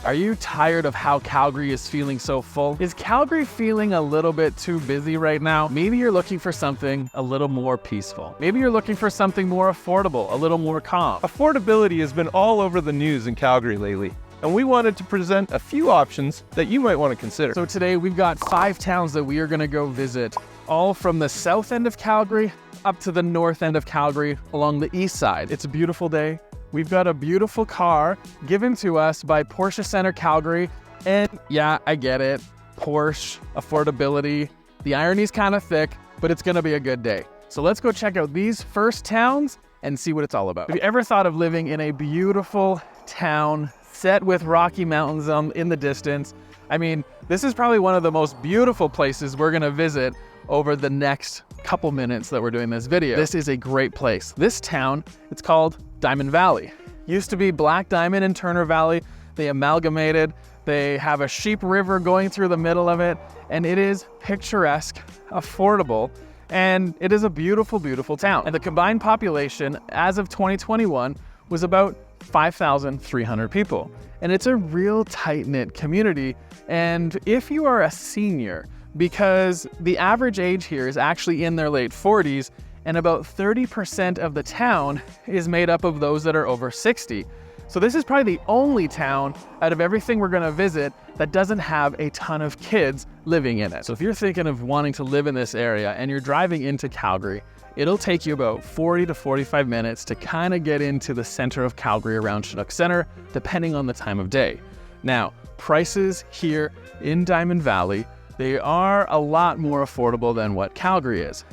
Are you tired of how Calgary is feeling so full? Is Calgary feeling a little bit too busy right now? Maybe you're looking for something a little more peaceful. Maybe you're looking for something more affordable, a little more calm. Affordability has been all over the news in Calgary lately, and we wanted to present a few options that you might want to consider. So today we've got 5 towns that we are going to go visit, all from the south end of Calgary up to the north end of Calgary along the east side. It's a beautiful day. We've got a beautiful car given to us by Porsche Center Calgary. And yeah, I get it. Porsche, affordability. The irony's kind of thick, but it's going to be a good day. So let's go check out these first towns and see what it's all about. Have you ever thought of living in a beautiful town set with Rocky Mountains in the distance? I mean, this is probably one of the most beautiful places we're going to visit over the next couple minutes that we're doing this video. This is a great place. This town, it's called Diamond Valley. Used to be Black Diamond and Turner Valley. They amalgamated. They have a sheep river going through the middle of it, and it is picturesque, affordable, and it is a beautiful, beautiful town. And the combined population as of 2021 was about 5,300 people. And it's a real tight-knit community. And if you are a senior, because the average age here is actually in their late 40s, and about 30% of the town is made up of those that are over 60. So this is probably the only town out of everything we're gonna visit that doesn't have a ton of kids living in it. So if you're thinking of wanting to live in this area and you're driving into Calgary, it'll take you about 40 to 45 minutes to kind of get into the center of Calgary around Chinook Center, depending on the time of day. Now, prices here in Diamond Valley, they are a lot more affordable than what Calgary is.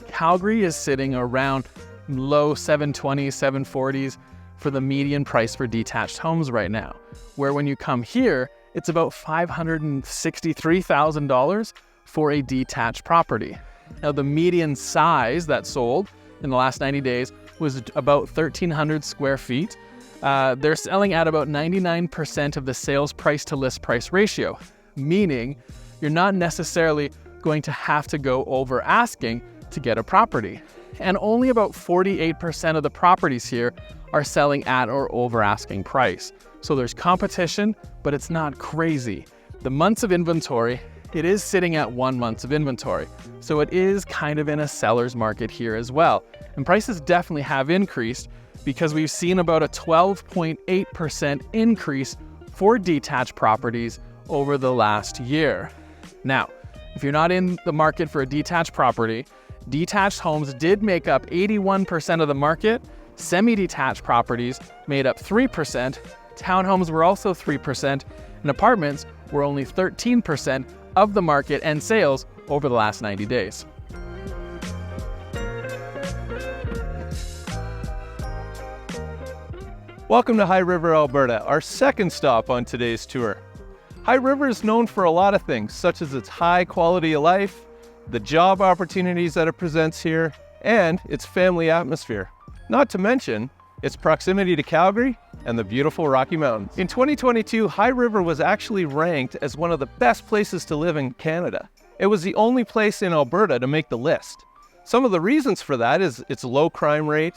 Calgary is sitting around low 720s, 740s for the median price for detached homes right now, where when you come here, it's about $563,000 for a detached property. Now, the median size that sold in the last 90 days was about 1,300 square feet. They're selling at about 99% of the sales price to list price ratio, meaning you're not necessarily going to have to go over asking to get a property. And only about 48% of the properties here are selling at or over asking price. So there's competition, but it's not crazy. The months of inventory, it is sitting at 1 month of inventory. So it is kind of in a seller's market here as well. And prices definitely have increased because we've seen about a 12.8% increase for detached properties over the last year. Now, if you're not in the market for a detached property, detached homes did make up 81% of the market, semi-detached properties made up 3%, townhomes were also 3%, and apartments were only 13% of the market and sales over the last 90 days. Welcome to High River, Alberta, our second stop on today's tour. High River is known for a lot of things, such as its high quality of life, the job opportunities that it presents here, and its family atmosphere. Not to mention its proximity to Calgary and the beautiful Rocky Mountains. In 2022, High River was actually ranked as one of the best places to live in Canada. It was the only place in Alberta to make the list. Some of the reasons for that is its low crime rate,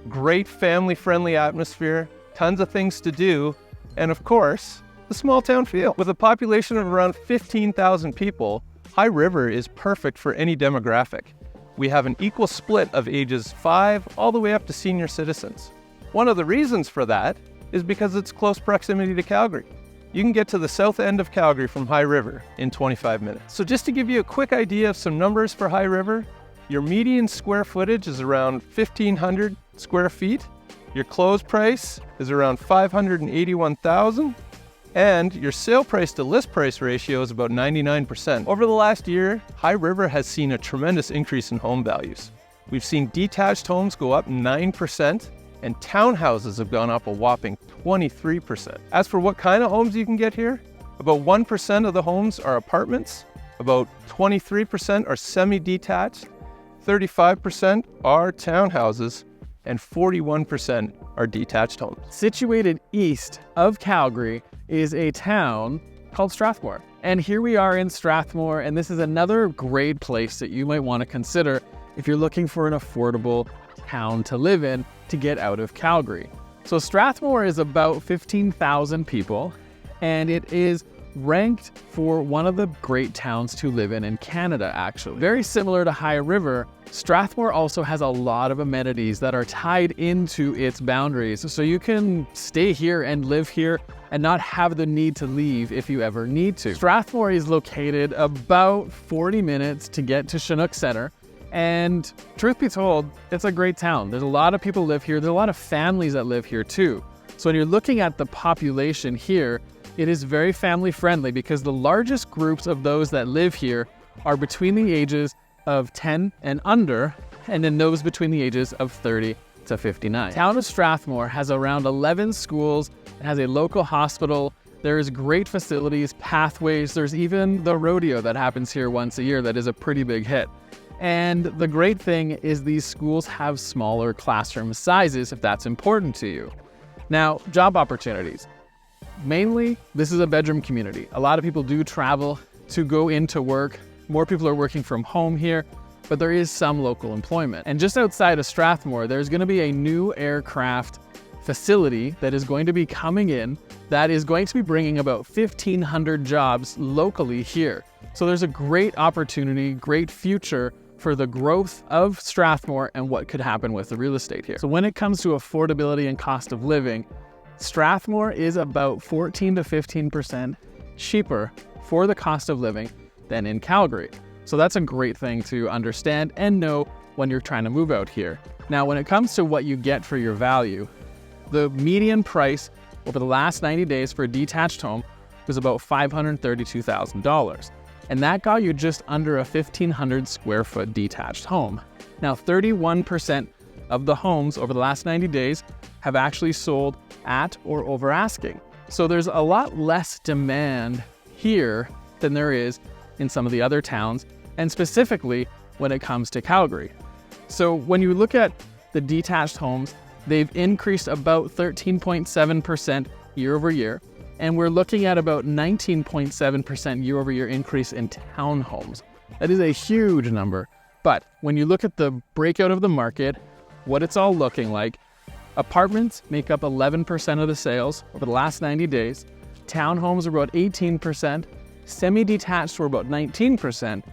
great family-friendly atmosphere, tons of things to do, and of course, the small town feel. With a population of around 15,000 people, High River is perfect for any demographic. We have an equal split of ages 5 all the way up to senior citizens. One of the reasons for that is because it's close proximity to Calgary. You can get to the south end of Calgary from High River in 25 minutes. So just to give you a quick idea of some numbers for High River, your median square footage is around 1,500 square feet. Your close price is around $581,000. And your sale price to list price ratio is about 99%. Over the last year, High River has seen a tremendous increase in home values. We've seen detached homes go up 9%, and townhouses have gone up a whopping 23%. As for what kind of homes you can get here, about 1% of the homes are apartments, about 23% are semi-detached, 35% are townhouses, and 41% are detached homes. Situated east of Calgary is a town called Strathmore. And here we are in Strathmore, and this is another great place that you might want to consider if you're looking for an affordable town to live in to get out of Calgary. So Strathmore is about 15,000 people, and it is ranked for one of the great towns to live in Canada, actually. Very similar to High River, Strathmore also has a lot of amenities that are tied into its boundaries, so you can stay here and live here and not have the need to leave if you ever need to. Strathmore is located about 40 minutes to get to Chinook Center, and truth be told, it's a great town. There's a lot of people live here. There's a lot of families that live here too. So when you're looking at the population here, it is very family friendly because the largest groups of those that live here are between the ages of 10 and under, and then those between the ages of 30 to 59. The town of Strathmore has around 11 schools, it has a local hospital, there's great facilities, pathways, there's even the rodeo that happens here once a year that is a pretty big hit. And the great thing is these schools have smaller classroom sizes if that's important to you. Now, job opportunities. Mainly, this is a bedroom community. A lot of people do travel to go into work. More people are working from home here, but there is some local employment. And just outside of Strathmore, there's going to be a new aircraft facility that is going to be coming in that is going to be bringing about 1,500 jobs locally here. So there's a great opportunity, great future for the growth of Strathmore and what could happen with the real estate here. So when it comes to affordability and cost of living, Strathmore is about 14 to 15% cheaper for the cost of living than in Calgary. So that's a great thing to understand and know when you're trying to move out here. Now, when it comes to what you get for your value, the median price over the last 90 days for a detached home was about $532,000. And that got you just under a 1,500 square foot detached home. Now, 31% of the homes over the last 90 days have actually sold at or over asking. So there's a lot less demand here than there is in some of the other towns, and specifically when it comes to Calgary. So when you look at the detached homes, they've increased about 13.7% year over year, and we're looking at about 19.7% year over year increase in townhomes. That is a huge number. But when you look at the breakout of the market, what it's all looking like, apartments make up 11% of the sales over the last 90 days. Townhomes are about 18%, semi-detached were about 19%,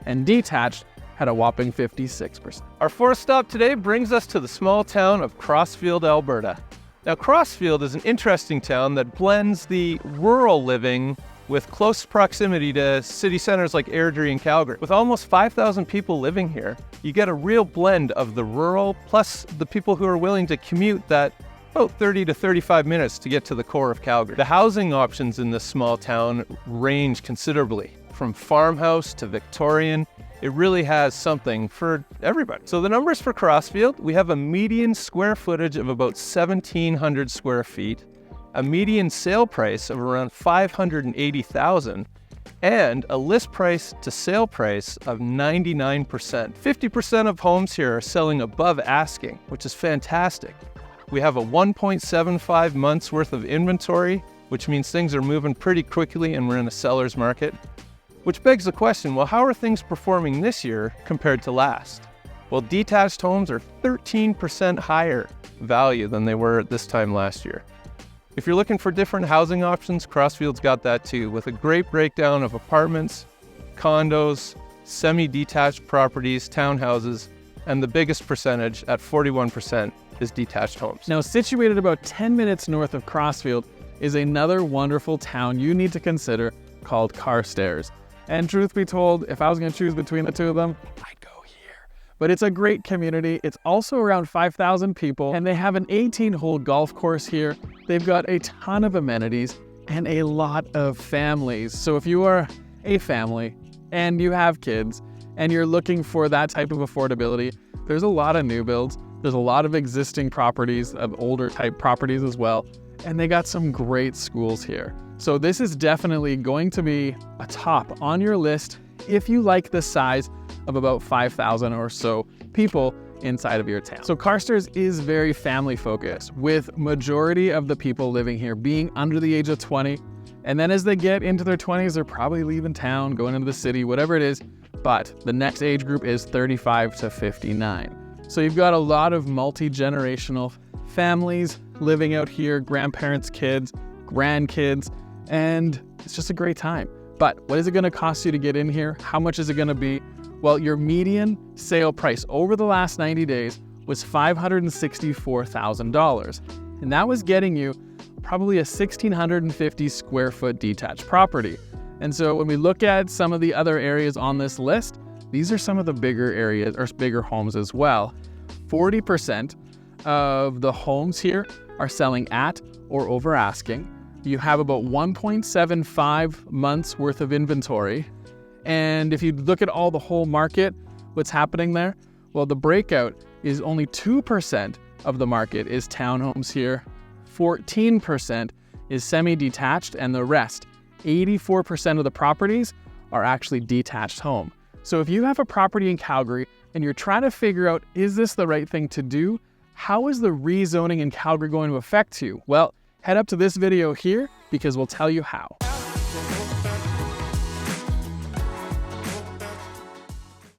and detached had a whopping 56%. Our fourth stop today brings us to the small town of Crossfield, Alberta. Now, Crossfield is an interesting town that blends the rural living with close proximity to city centers like Airdrie and Calgary. With almost 5,000 people living here, you get a real blend of the rural plus the people who are willing to commute that about 30 to 35 minutes to get to the core of Calgary. The housing options in this small town range considerably, from farmhouse to Victorian. It really has something for everybody. So the numbers for Crossfield, we have a median square footage of about 1,700 square feet, a median sale price of around $580,000, and a list price to sale price of 99%. 50% of homes here are selling above asking, which is fantastic. We have a 1.75 months worth of inventory, which means things are moving pretty quickly and we're in a seller's market. Which begs the question, well, how are things performing this year compared to last? Well, detached homes are 13% higher value than they were at this time last year. If you're looking for different housing options, Crossfield's got that too, with a great breakdown of apartments, condos, semi-detached properties, townhouses, and the biggest percentage at 41% is detached homes. Now, situated about 10 minutes north of Crossfield is another wonderful town you need to consider called Carstairs. And truth be told, if I was going to choose between the two of them, I'd go here. But it's a great community. It's also around 5,000 people, and they have an 18-hole golf course here. They've got a ton of amenities and a lot of families. So if you are a family and you have kids and you're looking for that type of affordability, there's a lot of new builds. There's a lot of existing properties, of older type properties as well. And they got some great schools here. So this is definitely going to be a top on your list if you like the size of about 5,000 or so people inside of your town. So Carstairs is very family focused, with majority of the people living here being under the age of 20. And then as they get into their 20s, they're probably leaving town, going into the city, whatever it is. But the next age group is 35 to 59. So you've got a lot of multi-generational families living out here, grandparents, kids, grandkids, and it's just a great time. But what is it going to cost you to get in here? How much is it going to be? Well, your median sale price over the last 90 days was $564,000. And that was getting you probably a 1,650 square foot detached property. And so when we look at some of the other areas on this list, these are some of the bigger areas or bigger homes as well. 40% of the homes here are selling at or over asking. You have about 1.75 months worth of inventory. And if you look at all the whole market, what's happening there? Well, the breakout is only 2% of the market is townhomes here. 14% is semi-detached, and the rest, 84% of the properties are actually detached home. So if you have a property in Calgary and you're trying to figure out, is this the right thing to do? How is the rezoning in Calgary going to affect you? Well, head up to this video here because we'll tell you how.